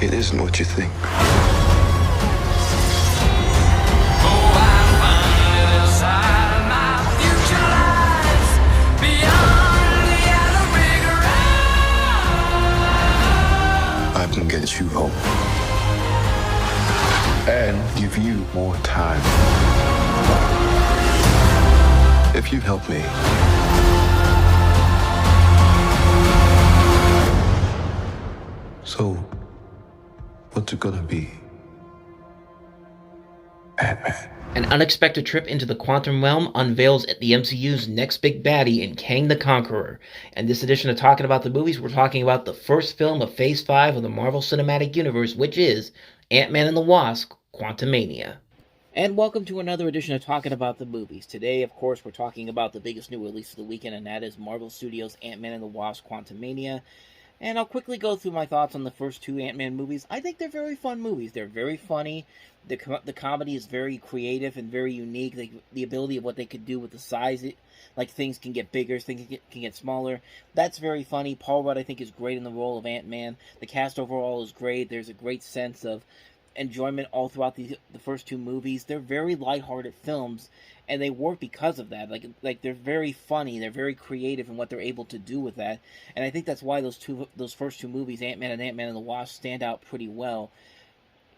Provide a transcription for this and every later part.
It isn't what you think. I can get you home. And give you more time. If you help me. So, what's it gonna be? Ant-Man. An unexpected trip into the quantum realm unveils the MCU's next big baddie in Kang the Conqueror. And this edition of Talking About the Movies, we're talking about the first film of Phase 5 of the Marvel Cinematic Universe, which is Ant-Man and the Wasp Quantumania. And welcome to another edition of Talking About the Movies. Today, of course, we're talking about the biggest new release of the weekend, and that is Marvel Studios' Ant-Man and the Wasp Quantumania. And I'll quickly go through my thoughts on the first two Ant-Man movies. I think they're very fun movies. They're very funny. The comedy is very creative and very unique. The ability of what they could do with the size, like things can get bigger, things can get smaller. That's very funny. Paul Rudd, I think, is great in the role of Ant-Man. The cast overall is great. There's a great sense of enjoyment all throughout the first two movies. They're very lighthearted films, and they work because of that. Like they're very funny. They're very creative in what they're able to do with that. And I think that's why those first two movies, Ant-Man and the Wasp, stand out pretty well.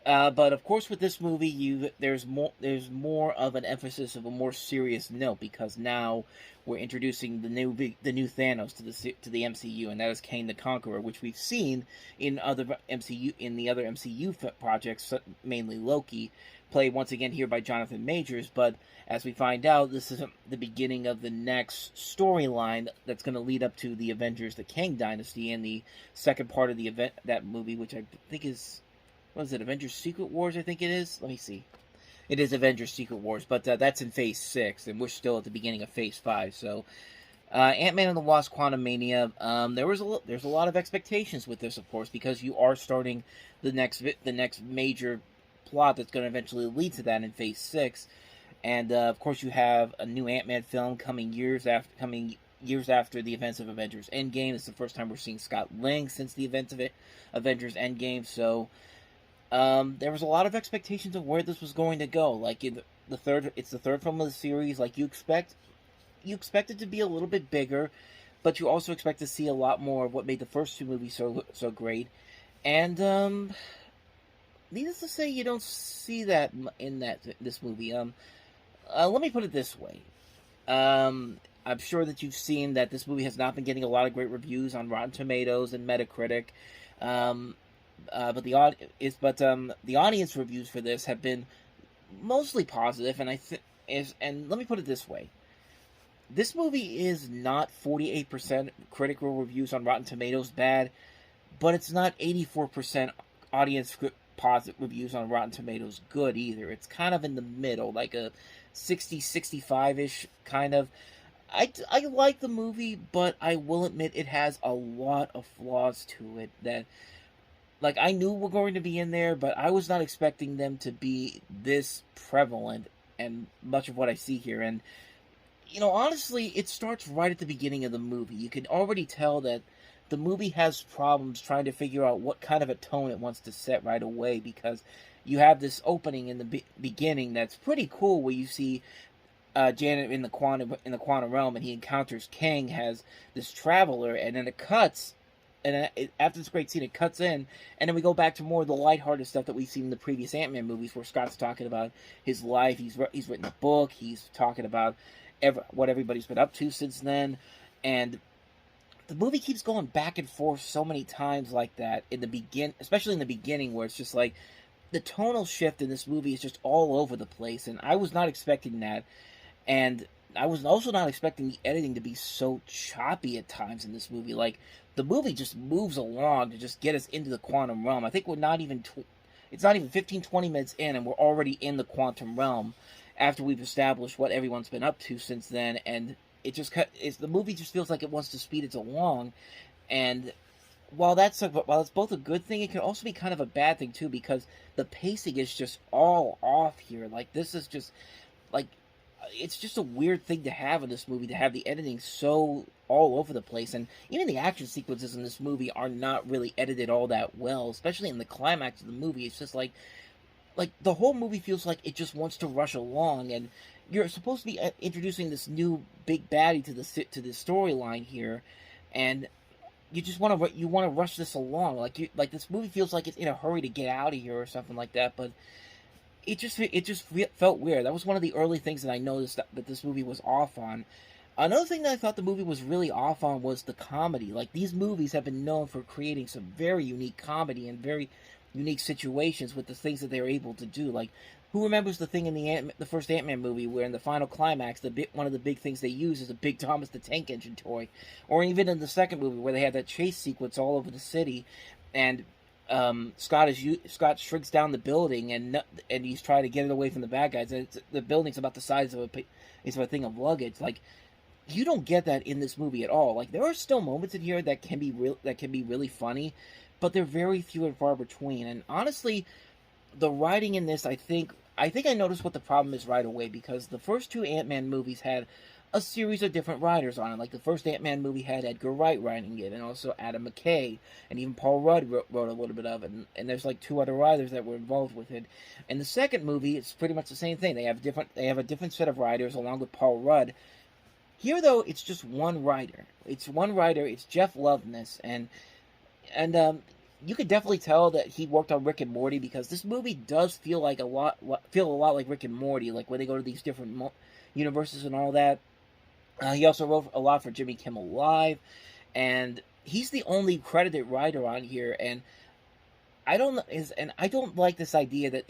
But of course, with this movie, there's more of an emphasis of a more serious note, because now we're introducing the new Thanos to the MCU, and that is Kang the Conqueror, which we've seen in the other MCU projects, mainly Loki, played once again here by Jonathan Majors. But as we find out, this is the beginning of the next storyline that's going to lead up to the Avengers: The Kang Dynasty, and the second part of that movie, which I think is. What is it, Avengers Secret Wars, I think it is? Let me see. It is Avengers Secret Wars, but that's in Phase 6, and we're still at the beginning of Phase 5, so... Ant-Man and the Wasp Quantumania, there's a lot of expectations with this, of course, because you are starting the next major plot that's going to eventually lead to that in Phase 6, and, of course, you have a new Ant-Man film coming years after the events of Avengers Endgame. It's the first time we're seeing Scott Lang since the events of Avengers Endgame, so... there was a lot of expectations of where this was going to go. Like it's the third film of the series. Like you expect it to be a little bit bigger, but you also expect to see a lot more of what made the first two movies so great. And needless to say, you don't see that in this movie. Let me put it this way. I'm sure that you've seen that this movie has not been getting a lot of great reviews on Rotten Tomatoes and Metacritic. But the audience reviews for this have been mostly positive, and let me put it this way: this movie is not 48% critical reviews on Rotten Tomatoes bad, but it's not 84% audience positive reviews on Rotten Tomatoes good either. It's kind of in the middle, like a 60-65-ish kind of. I like the movie, but I will admit it has a lot of flaws to it that. Like, I knew we're going to be in there, but I was not expecting them to be this prevalent and much of what I see here. And, honestly, it starts right at the beginning of the movie. You can already tell that the movie has problems trying to figure out what kind of a tone it wants to set right away, because you have this opening in the beginning that's pretty cool, where you see Janet in the quantum realm, and he encounters Kang as this traveler, and then it cuts. And after this great scene, it cuts in, and then we go back to more of the lighthearted stuff that we've seen in the previous Ant-Man movies, where Scott's talking about his life. He's written a book. He's talking about what everybody's been up to since then. And the movie keeps going back and forth so many times like that, especially in the beginning, where it's just like the tonal shift in this movie is just all over the place. And I was not expecting that. And I was also not expecting the editing to be so choppy at times in this movie. Like, the movie just moves along to just get us into the quantum realm. I think we're not even... it's not even 15-20 minutes in, and we're already in the quantum realm after we've established what everyone's been up to since then. And it just... the movie just feels like it wants to speed it along. And while that's both a good thing, it can also be kind of a bad thing, too, because the pacing is just all off here. Like, this is just... Like, it's just a weird thing to have in this movie, to have the editing so all over the place, and even the action sequences in this movie are not really edited all that well, especially in the climax of the movie. It's just like the whole movie feels like it just wants to rush along, and you're supposed to be introducing this new big baddie to the storyline here, and you just want to rush this along. Like this movie feels like it's in a hurry to get out of here or something like that, but it just felt weird. That was one of the early things that I noticed that this movie was off on. Another thing that I thought the movie was really off on was the comedy. Like, these movies have been known for creating some very unique comedy and very unique situations with the things that they were able to do. Like, who remembers the thing in the first Ant-Man movie where in the final climax, one of the big things they use is a big Thomas the Tank Engine toy, or even in the second movie where they have that chase sequence all over the city, and Scott shrinks down the building and he's trying to get it away from the bad guys, and the building's about the size of a thing of luggage. Like, you don't get that in this movie at all. Like, there are still moments in here that can be really funny, but they're very few and far between. And honestly, the writing in this, I think I noticed what the problem is right away, because the first two Ant-Man movies had a series of different writers on it. Like, the first Ant-Man movie had Edgar Wright writing it, and also Adam McKay, and even Paul Rudd wrote a little bit of it, and there's like two other writers that were involved with it. And the second movie, it's pretty much the same thing. They have a different set of writers along with Paul Rudd. Here, though, it's just one writer. It's Jeff Loveness, and you could definitely tell that he worked on Rick and Morty, because this movie does feel a lot like Rick and Morty, like when they go to these different universes and all that. He also wrote a lot for Jimmy Kimmel Live, and he's the only credited writer on here. And I don't like this idea that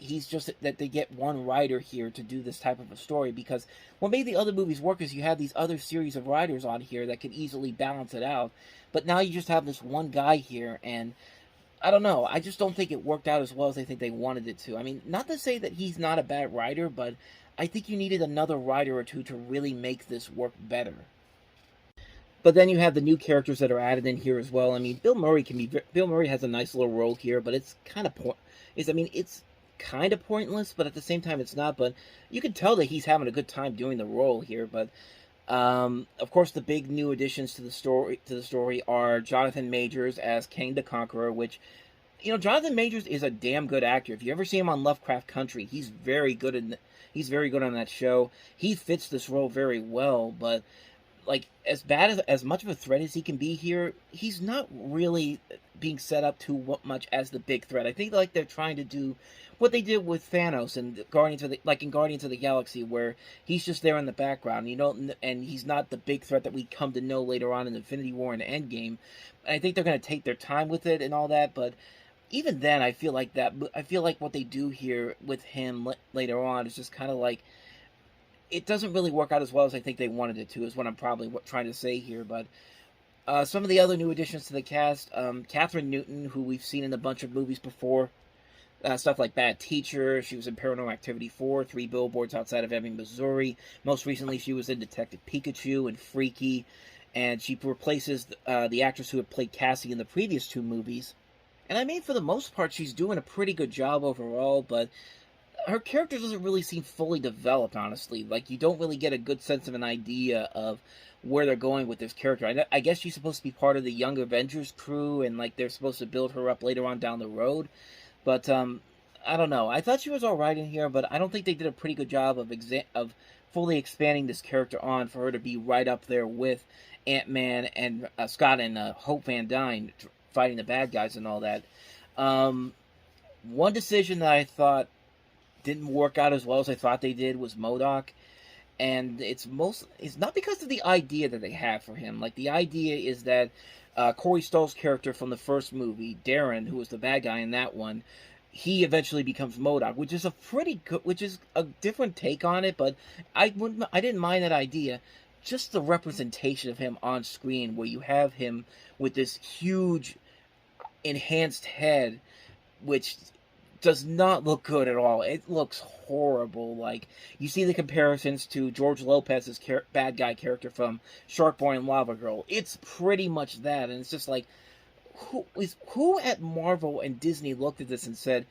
that they get one writer here to do this type of a story, because what made the other movies work is you have these other series of writers on here that could easily balance it out. But now you just have this one guy here, and I don't know. I just don't think it worked out as well as I think they wanted it to. I mean, not to say that he's not a bad writer, but I think you needed another writer or two to really make this work better. But then you have the new characters that are added in here as well. I mean, Bill Murray has a nice little role here, but it's kind of it's kind of pointless, but at the same time it's not. But you can tell that he's having a good time doing the role here. But of course, the big new additions to the story are Jonathan Majors as Kang the Conqueror, which, Jonathan Majors is a damn good actor. If you ever see him on Lovecraft Country, he's very good on that show. He fits this role very well, but like, as much of a threat as he can be here, he's not really being set up too much as the big threat. I think like they're trying to do what they did with Thanos and in Guardians of the Galaxy, where he's just there in the background, and he's not the big threat that we come to know later on in Infinity War and Endgame. And I think they're going to take their time with it and all that, but even then, I feel like what they do here with him later on is just kind of like, it doesn't really work out as well as I think they wanted it to, is what I'm probably trying to say here. But some of the other new additions to the cast, Catherine Newton, who we've seen in a bunch of movies before, stuff like Bad Teacher. She was in Paranormal Activity 4, 3 Billboards Outside of Ebbing, Missouri. Most recently, she was in Detective Pikachu and Freaky, and she replaces the actress who had played Cassie in the previous 2 movies. And I mean, for the most part, she's doing a pretty good job overall, but her character doesn't really seem fully developed, honestly. Like, you don't really get a good sense of an idea of where they're going with this character. I guess she's supposed to be part of the Young Avengers crew, and like they're supposed to build her up later on down the road. But I don't know. I thought she was all right in here, but I don't think they did a pretty good job of fully expanding this character on for her to be right up there with Ant-Man and Scott and Hope Van Dyne fighting the bad guys and all that. One decision that I thought didn't work out as well as I thought they did was MODOK, and it's not because of the idea that they have for him. Like, the idea is that Corey Stoll's character from the first movie, Darren, who was the bad guy in that one, he eventually becomes MODOK, which is a different take on it, but I didn't mind that idea. Just the representation of him on screen, where you have him with this huge enhanced head, which does not look good at all. It looks horrible. Like, you see the comparisons to George Lopez's bad guy character from Shark Boy and Lava Girl. It's pretty much that, and it's just like, who at Marvel and Disney looked at this and said,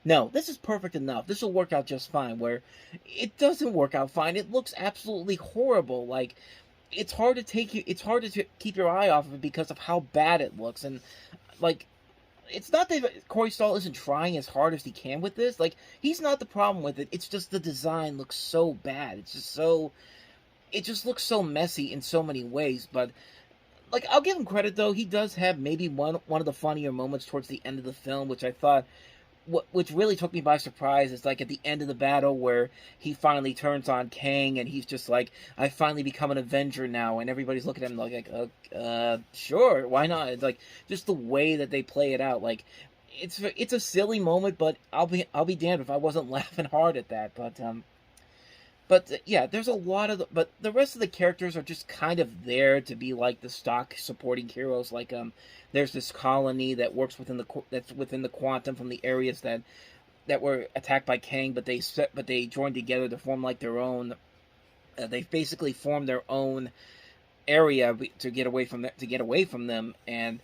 No, this is perfect enough. This will work out just fine. Where it doesn't work out fine, it looks absolutely horrible. Like, it's hard to take you. It's hard to keep your eye off of it because of how bad it looks. And like, it's not that Corey Stoll isn't trying as hard as he can with this. Like, he's not the problem with it. It's just the design looks so bad. It's just so. It just looks so messy in so many ways. But like, I'll give him credit though. He does have maybe one of the funnier moments towards the end of the film, which I thought which really took me by surprise is like at the end of the battle where he finally turns on Kang and he's just like, I finally become an Avenger now, and everybody's looking at him like sure, why not? It's like just the way that they play it out, like it's a silly moment, but I'll be damned if I wasn't laughing hard at that. But yeah, there's a lot of but the rest of the characters are just kind of there to be like the stock supporting heroes. Like there's this colony that works that's within the quantum from the areas that were attacked by Kang, but they joined together to form like their own. They've basically formed their own area to get away from them. And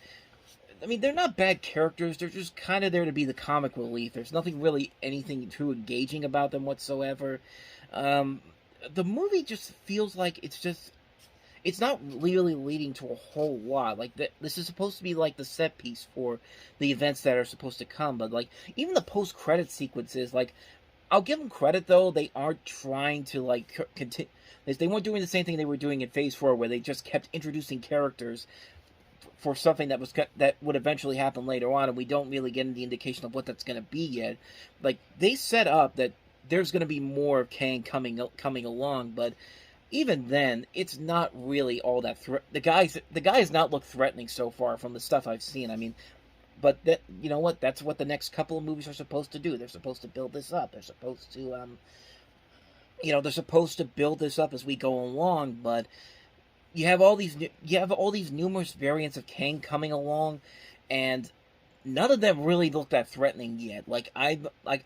I mean, they're not bad characters. They're just kind of there to be the comic relief. There's nothing really anything too engaging about them whatsoever. The movie just feels like it's not really leading to a whole lot. Like, this is supposed to be like the set piece for the events that are supposed to come. But like, even the post-credit sequences, like, I'll give them credit though. They aren't trying to like continue. They weren't doing the same thing they were doing in Phase 4, where they just kept introducing characters for something that would eventually happen later on, and we don't really get any indication of what that's going to be yet. Like, they set up that there's going to be more of Kang coming along, but even then, it's not really all that the guy has not looked threatening so far from the stuff I've seen. I mean, but that, you know what? That's what the next couple of movies are supposed to do. They're supposed to build this up. They're supposed to build this up as we go along. But you have all these numerous variants of Kang coming along, and none of them really look that threatening yet. Like, I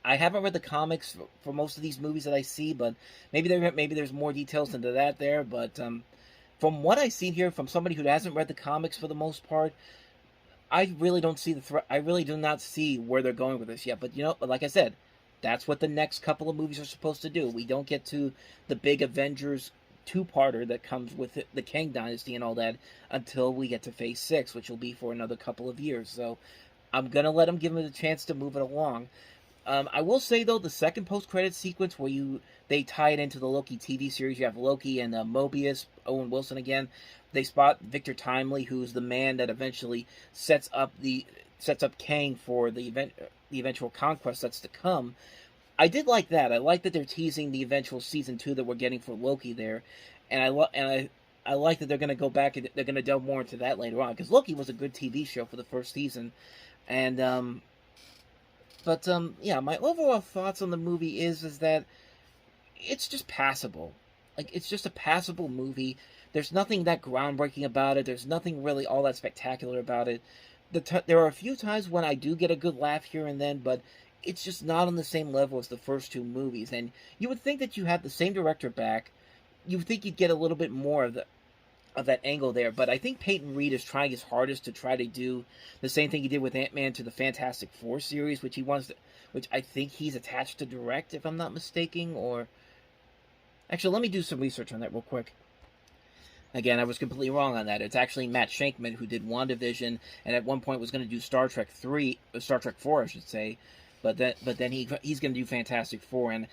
haven't read the comics for most of these movies that I see, but maybe there's more details into that there. But from what I see here, from somebody who hasn't read the comics for the most part, I really don't see the threat. I really do not see where they're going with this yet. But like I said, that's what the next couple of movies are supposed to do. We don't get to the big Avengers two-parter that comes with the Kang Dynasty and all that until we get to Phase 6, which will be for another couple of years. So I'm going to let them give them a chance to move it along. I will say, though, the second post-credit sequence where they tie it into the Loki TV series, you have Loki and Mobius, Owen Wilson again. They spot Victor Timely, who's the man that eventually sets up Kang for the eventual conquest that's to come. I did like that. I like that they're teasing the eventual season 2 that we're getting for Loki there, and I like that they're going to go back and they're going to delve more into that later on, because Loki was a good TV show for the first season. And yeah, my overall thoughts on the movie is that it's just passable. Like, it's just a passable movie. There's nothing that groundbreaking about it. There's nothing really all that spectacular about it. There are a few times when I do get a good laugh here and then, but it's just not on the same level as the first two movies. And you would think that you had the same director back, you would think you'd get a little bit more of that angle there. But I think Peyton Reed is trying his hardest to try to do the same thing he did with Ant-Man to the Fantastic Four series, which I think he's attached to direct, if I'm not mistaken. Or actually, let me do some research on that real quick. Again, I was completely wrong on that. It's actually Matt Shankman who did WandaVision, and at one point was going to do Star Trek 4, I should say. But then he's going to do Fantastic Four, and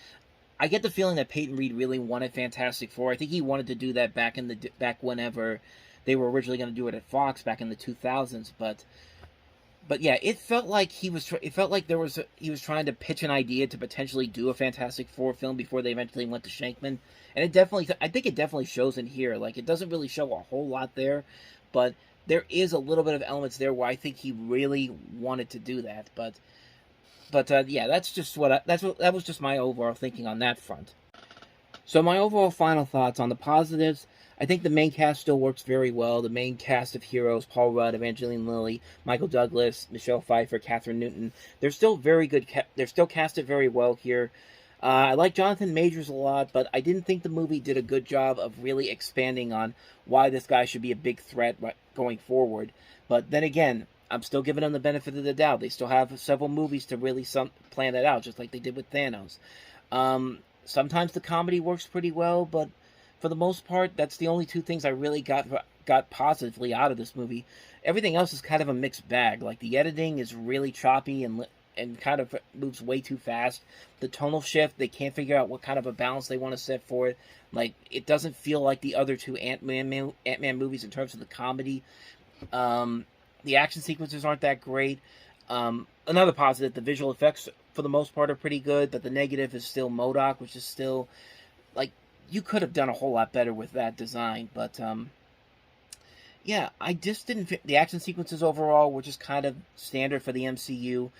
I get the feeling that Peyton Reed really wanted Fantastic Four. I think he wanted to do that back whenever they were originally going to do it at Fox back in the 2000s. But yeah, it felt like he was trying to pitch an idea to potentially do a Fantastic Four film before they eventually went to Shankman, and I think it definitely shows in here. Like, it doesn't really show a whole lot there, but there is a little bit of elements there where I think he really wanted to do that. But yeah, that was just my overall thinking on that front. So my overall final thoughts on the positives: I think the main cast still works very well. The main cast of heroes, Paul Rudd, Evangeline Lilly, Michael Douglas, Michelle Pfeiffer, Catherine Newton, they're still very good. They're still casted very well here. I like Jonathan Majors a lot, but I didn't think the movie did a good job of really expanding on why this guy should be a big threat going forward. But then again, I'm still giving them the benefit of the doubt. They still have several movies to really plan that out, just like they did with Thanos. Sometimes the comedy works pretty well, but for the most part, that's the only two things I really got positively out of this movie. Everything else is kind of a mixed bag. Like, the editing is really choppy and kind of moves way too fast. The tonal shift, they can't figure out what kind of a balance they want to set for it. Like, it doesn't feel like the other two Ant-Man movies in terms of the comedy. The action sequences aren't that great. Another positive, the visual effects for the most part are pretty good, but the negative is still MODOK, which is still, like, you could have done a whole lot better with that design. But yeah, I just didn't. The action sequences overall were just kind of standard for the MCU,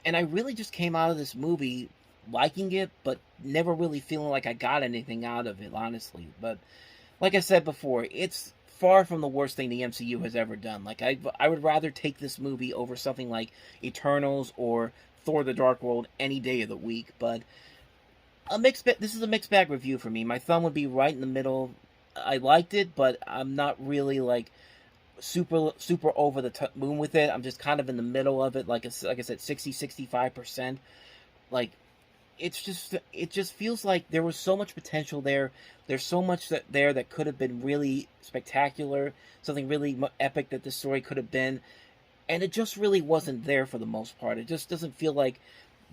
and I really just came out of this movie liking it, but never really feeling like I got anything out of it, honestly. But like I said before, it's far from the worst thing the MCU has ever done. Like, I would rather take this movie over something like Eternals or Thor: The Dark World any day of the week. But this is a mixed bag review for me. My thumb would be right in the middle. I liked it, but I'm not really like super over the moon with it. I'm just kind of in the middle of it, like I said, 60-65%. Like, it just feels like there was so much potential there. There's so much that could have been really spectacular, something really epic that this story could have been, and it just really wasn't there for the most part. It just doesn't feel like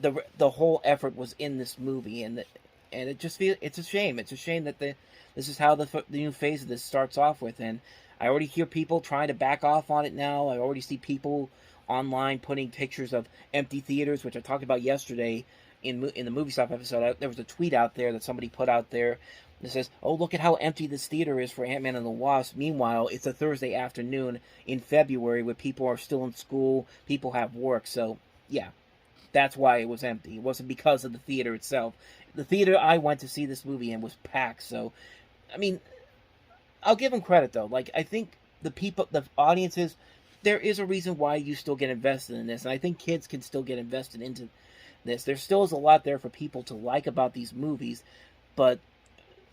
the whole effort was in this movie, and it just it's a shame. It's a shame that this is how the new phase of this starts off with, and I already hear people trying to back off on it now. I already see people online putting pictures of empty theaters, which I talked about yesterday in the movie stuff episode. There was a tweet out there that somebody put out there that says, "Oh, look at how empty this theater is for Ant-Man and the Wasp." Meanwhile, it's a Thursday afternoon in February where people are still in school, people have work. So yeah, that's why it was empty. It wasn't because of the theater itself. The theater I went to see this movie in was packed. So, I mean, I'll give them credit though. Like, I think the audiences, there is a reason why you still get invested in this, and I think kids can still get invested into this. There still is a lot there for people to like about these movies, but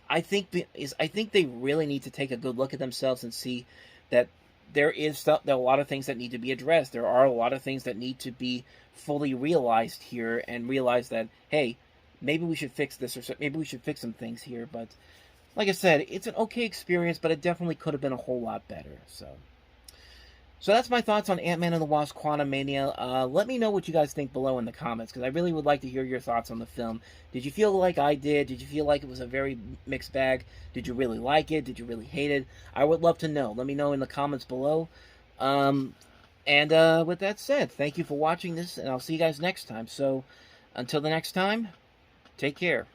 I think they really need to take a good look at themselves and see that there are a lot of things that need to be addressed. There are a lot of things that need to be fully realized here, and realize that, hey, maybe we should fix this, or maybe we should fix some things here. But like I said, it's an okay experience, but it definitely could have been a whole lot better. So that's my thoughts on Ant-Man and the Wasp: Quantumania. Let me know what you guys think below in the comments, because I really would like to hear your thoughts on the film. Did you feel like I did? Did you feel like it was a very mixed bag? Did you really like it? Did you really hate it? I would love to know. Let me know in the comments below. And with that said, thank you for watching this, and I'll see you guys next time. So until the next time, take care.